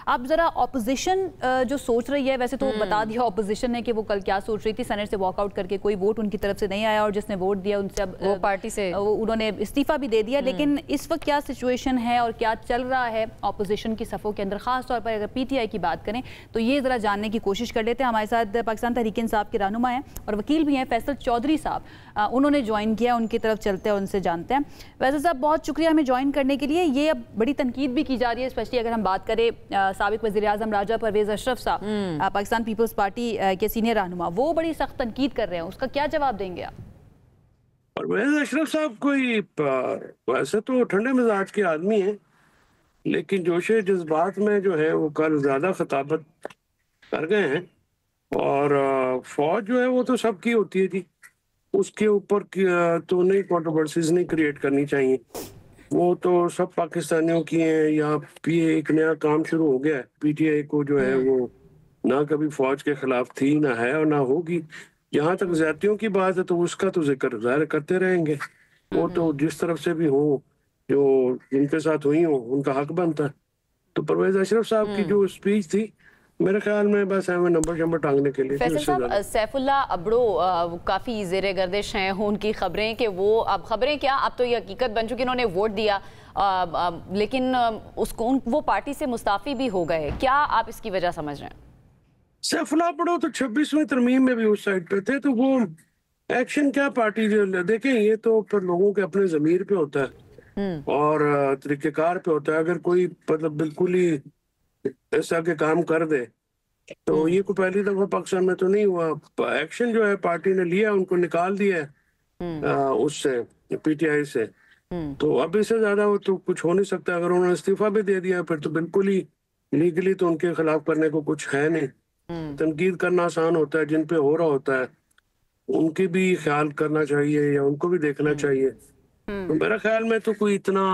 آپ ذرا اپوزیشن جو سوچ رہی ہے، ویسے تو بتا دیا اپوزیشن نے کہ وہ کل کیا سوچ رہی تھی، سینٹ سے واک آؤٹ کر کے کوئی ووٹ ان کی طرف سے نہیں آیا اور جس نے ووٹ دیا ان سے اب وہ پارٹی سے انہوں نے استعفیٰ بھی دے دیا. لیکن اس وقت کیا سچویشن ہے اور کیا چل رہا ہے اپوزیشن کی صفوں کے اندر، خاص طور پر اگر پی ٹی آئی کی بات کریں تو یہ ذرا جاننے کی کوشش کر لیتے ہیں. ہمارے ساتھ پاکستان تحریک انصاف کے رہنما ہیں اور وکیل بھی ہیں فیصل چودھری صاحب، انہوں نے جوائن کیا، ان کی طرف چلتے ہیں اور ان سے جانتے ہیں. فیصل صاحب بہت شکریہ ہمیں جوائن کرنے کے لیے. یہ اب بڑی تنقید بھی کی جا رہی ہے، اسپیشلی اگر ہم بات کریں سابق وزیر اعظم راجہ پرویز اشرف صاحب، پاکستان پیپلز پارٹی کے سینئر رہنما، وہ بڑی سخت تنقید کر رہے ہیں، اس کا کیا جواب دیں گے آپ؟ پرویز اشرف صاحب کوئی ویسے تو ٹھنڈے مزاج کے آدمی ہیں، لیکن جوش جذبات میں جو ہے وہ کل زیادہ خطابت کر گئے ہیں. اور فوج جو ہے وہ تو سب کی ہوتی ہے جی، اس کے اوپر تو نہیں کنٹروورسیز نہیں کریٹ کرنی چاہیے، وہ تو سب پاکستانیوں کی ہیں. یا یہ ایک نیا کام شروع ہو گیا ہے، پی ٹی آئی کو جو ہے وہ نہ کبھی فوج کے خلاف تھی، نہ ہے اور نہ ہوگی. جہاں تک زیادتیوں کی بات ہے تو اس کا تو ذکر ظاہر کرتے رہیں گے، وہ تو جس طرف سے بھی ہوں، جو جن کے ساتھ ہوئی ہوں ان کا حق بنتا ہے. تو پرویز اشرف صاحب کی جو اسپیچ تھی میرے خیال میں بس ہمیں نمبر ٹانگنے کے لیے. فیصل صاحب، سیف اللہ ابڑو کافی زیر گردش ہیں، ان کی خبریں کہ وہ اب خبریں کیا، اب تو یہ حقیقت بن چکی، انہوں نے ووٹ دیا لیکن وہ پارٹی سے مستعفی بھی ہو گئے. کیا آپ اس کی وجہ سمجھ رہے ہیں؟ سیف اللہ ابڑو تو 26ویں ترمیم میں بھی اس سائڈ پہ تھے، تو وہ ایکشن کیا پارٹی جو دیکھیں، یہ تو پھر لوگوں کے اپنے ضمیر پہ ہوتا ہے اور طریقہ کار پہ ہوتا ہے. اگر کوئی مطلب بالکل ہی ایسا کے کام کر دے تو یہ کوئی پہلی دفعہ پاکستان میں تو نہیں ہوا. ایکشن جو ہے پارٹی نے لیا، ان کو نکال دیا ہے اس سے، پی ٹی آئی سے. تو اب اس سے زیادہ وہ تو کچھ ہو نہیں سکتا. اگر انہوں نے استعفیٰ بھی دے دیا پھر تو بالکل ہی لیگلی تو ان کے خلاف کرنے کو کچھ ہے نہیں. تنقید کرنا آسان ہوتا ہے، جن پہ ہو رہا ہوتا ہے ان کی بھی خیال کرنا چاہیے یا ان کو بھی دیکھنا چاہیے. تو میرا خیال میں تو کوئی اتنا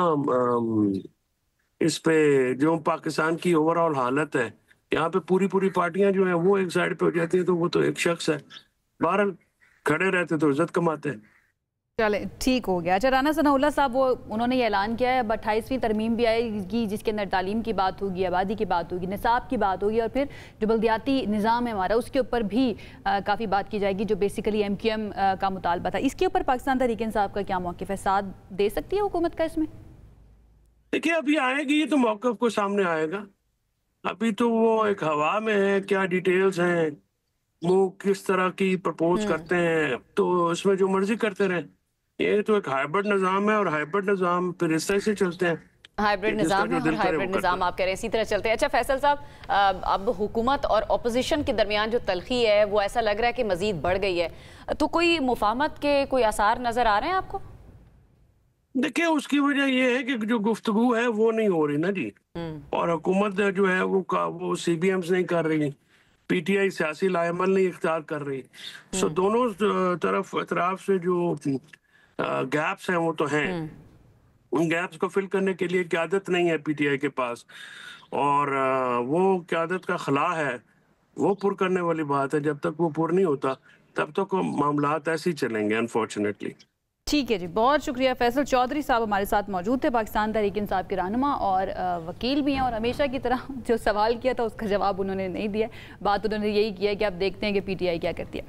اس پہ جو پاکستان کی اوور آل حالت ہے، یہاں پہ پوری پارٹیاں جو ہیں وہ ایک سائڈ پہ ہو جاتی ہیں تو وہ تو ایک شخص ہے، بہرحال کھڑے رہتے تو عزت کماتے ہیں. چلے ٹھیک ہو گیا. اچھا، رانا ثناء اللہ صاحب انہوں نے یہ اعلان کیا ہے اب 28ویں ترمیم بھی آئے گی جس کے اندر تعلیم کی بات ہوگی، آبادی کی بات ہوگی، نصاب کی بات ہوگی اور پھر جو بلدیاتی نظام ہے ہمارا اس کے اوپر بھی کافی بات کی جائے گی، جو بیسیکلی ایم کیو ایم کا مطالبہ تھا. اس کے اوپر پاکستان تحریک انصاف کا کیا موقف ہے؟ ساتھ دے سکتی ہے حکومت کا اس میں؟ دیکھیں ابھی آئے گی یہ تو موقف کو سامنے آئے گا. ابھی تو وہ ایک ہوا میں ہے، کیا ڈیٹیلز ہیں، وہ کس طرح کی پرپوز کرتے ہیں، تو اس میں جو مرضی کرتے رہیں. یہ تو ایک ہائیبرڈ نظام ہے اور ہائیبرڈ نظام پھر اس طرح سے چلتے ہیں. ہائیبرڈ نظام ہے اور ہائیبرڈ نظام آپ کہہ رہے ہیں اسی طرح چلتے ہیں. اچھا فیصل صاحب، اب حکومت اور اپوزیشن کے درمیان جو تلخی ہے وہ ایسا لگ رہا ہے کہ مزید بڑھ گئی ہے، تو کوئی مفاہمت کے کوئی آثار نظر آ رہے ہیں آپ کو؟ دیکھیں اس کی وجہ یہ ہے کہ جو گفتگو ہے وہ نہیں ہو رہی نا جی، اور حکومت جو ہے وہ سی بی ایمز نہیں کر رہی، پی ٹی آئی سیاسی لائحمل نہیں اختیار کر رہی. سو دونوں طرف اطراف سے جو گیپس ہیں وہ تو ہیں. ان گیپس کو فل کرنے کے لیے قیادت نہیں ہے پی ٹی آئی کے پاس، اور وہ قیادت کا خلا ہے، وہ پر کرنے والی بات ہے. جب تک وہ پر نہیں ہوتا تب تک معاملات ایسے ہی چلیں گے انفارچونیٹلی. ٹھیک ہے جی، بہت شکریہ. فیصل چودھری صاحب ہمارے ساتھ موجود تھے، پاکستان تحریک انصاف کے رہنما اور وکیل بھی ہیں، اور ہمیشہ کی طرح جو سوال کیا تھا اس کا جواب انہوں نے نہیں دیا. بات انہوں نے یہی کیا کہ آپ دیکھتے ہیں کہ پی ٹی آئی کیا کرتی ہے.